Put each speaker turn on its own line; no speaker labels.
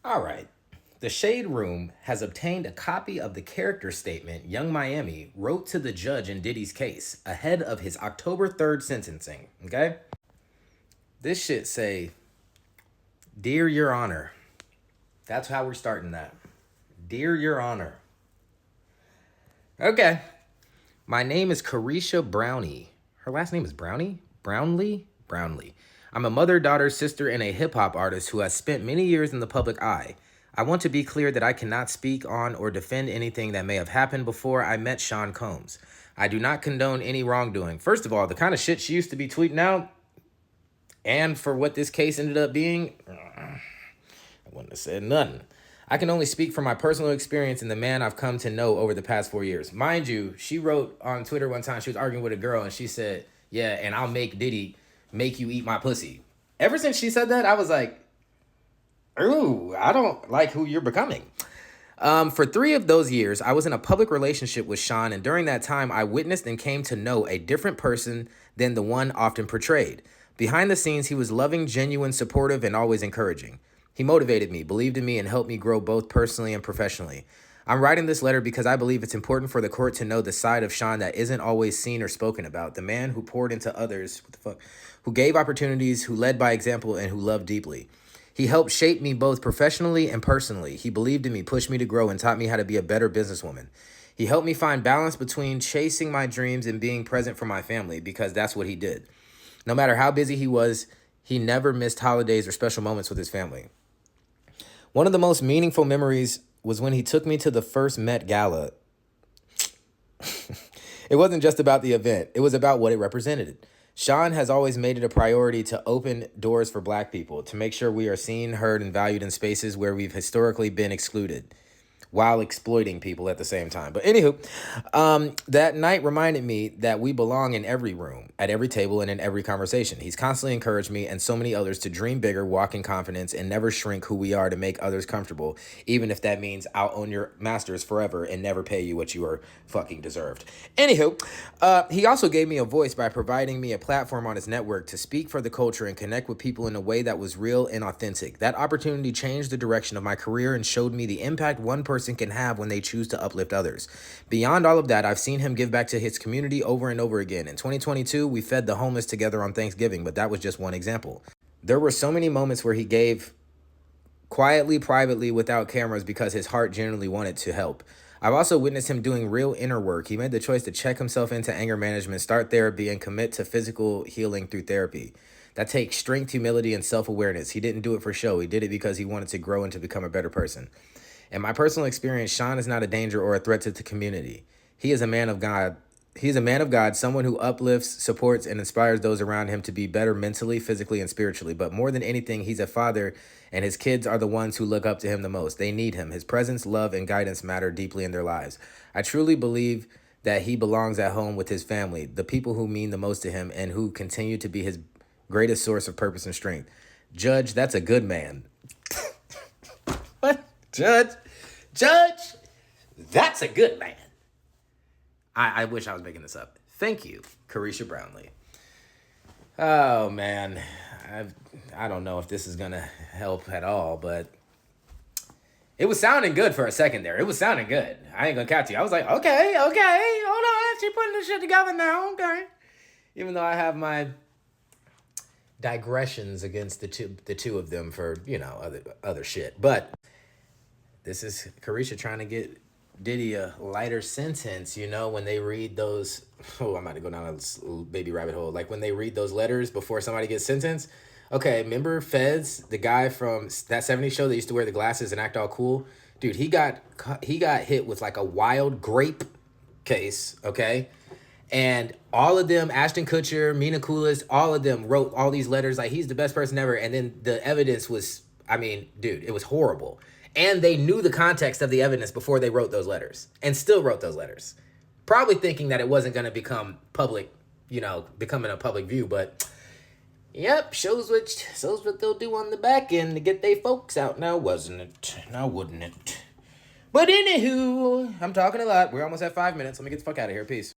All right. The Shade Room has obtained a copy of the character statement Young Miami wrote to the judge in Diddy's case ahead of his October 3rd sentencing. Okay? This shit say, Dear Your Honor. That's how we're starting that. Dear Your Honor. Okay. My name is Carisha Brownie. Her last name is Brownie? Brownlee? Brownlee. I'm a mother, daughter, sister, and a hip-hop artist who has spent many years in the public eye. I want to be clear that I cannot speak on or defend anything that may have happened before I met Sean Combs. I do not condone any wrongdoing. First of all, the kind of shit she used to be tweeting out, and for what this case ended up being, I wouldn't have said nothing. I can only speak from my personal experience and the man I've come to know over the past 4 years. Mind you, she wrote on Twitter one time, she was arguing with a girl, and she said, yeah, and I'll make Diddy make you eat my pussy. Ever since she said that, I was like, ooh, I don't like who you're becoming. For 3 of those years, I was in a public relationship with Sean, and during that time, I witnessed and came to know a different person than the one often portrayed. Behind the scenes, he was loving, genuine, supportive, and always encouraging. He motivated me, believed in me, and helped me grow both personally and professionally. I'm writing this letter because I believe it's important for the court to know the side of Sean that isn't always seen or spoken about. The man who poured into others, who gave opportunities, who led by example, and who loved deeply. He helped shape me both professionally and personally. He believed in me, pushed me to grow, and taught me how to be a better businesswoman. He helped me find balance between chasing my dreams and being present for my family, because that's what he did. No matter how busy he was, he never missed holidays or special moments with his family. One of the most meaningful memories was when he took me to the first Met Gala. It wasn't just about the event. It was about what it represented. Sean has always made it a priority to open doors for Black people, to make sure we are seen, heard, and valued in spaces where we've historically been excluded, while exploiting people at the same time. But anywho, that night reminded me that we belong in every room, at every table, and in every conversation. He's constantly encouraged me and so many others to dream bigger, walk in confidence, and never shrink who we are to make others comfortable, even if that means I'll own your masters forever and never pay you what you are fucking deserved. Anywho, he also gave me a voice by providing me a platform on his network to speak for the culture and connect with people in a way that was real and authentic. That opportunity changed the direction of my career and showed me the impact one person can have when they choose to uplift others. Beyond all of that, I've seen him give back to his community over and over again. In 2022, we fed the homeless together on Thanksgiving, but that was just one example. There were so many moments where he gave quietly, privately, without cameras, because his heart genuinely wanted to help. I've also witnessed him doing real inner work. He made the choice to check himself into anger management, start therapy, and commit to physical healing through therapy. That takes strength, humility, and self-awareness. He didn't do it for show. He did it because he wanted to grow and to become a better person. In my personal experience, Sean is not a danger or a threat to the community. He is a man of God. He is a man of God, someone who uplifts, supports, and inspires those around him to be better mentally, physically, and spiritually. But more than anything, he's a father, and his kids are the ones who look up to him the most. They need him. His presence, love, and guidance matter deeply in their lives. I truly believe that he belongs at home with his family, the people who mean the most to him and who continue to be his greatest source of purpose and strength. Judge, that's a good man. What? Judge, that's a good man. I wish I was making this up. Thank you, Carisha Brownlee. Oh, man. I don't know if this is going to help at all, but it was sounding good for a second there. It was sounding good. I ain't going to catch you. I was like, okay, hold on. She's putting this shit together now, okay. Even though I have my digressions against the two of them for, other shit. But this is Carisha trying to get Diddy a lighter sentence, when they read those. Oh, I'm about to go down a little baby rabbit hole. Like when they read those letters before somebody gets sentenced. Okay, remember Feds, the guy from that 70s show that used to wear the glasses and act all cool? Dude, he got hit with like a wild grape case, okay? And all of them, Ashton Kutcher, Mina Kulis, all of them wrote all these letters like he's the best person ever. And then the evidence was, dude, it was horrible. And they knew the context of the evidence before they wrote those letters and still wrote those letters. Probably thinking that it wasn't going to become public, becoming a public view. But, yep, shows what they'll do on the back end to get their folks out now, wasn't it? Now, wouldn't it? But anywho, I'm talking a lot. We're almost at 5 minutes. Let me get the fuck out of here. Peace.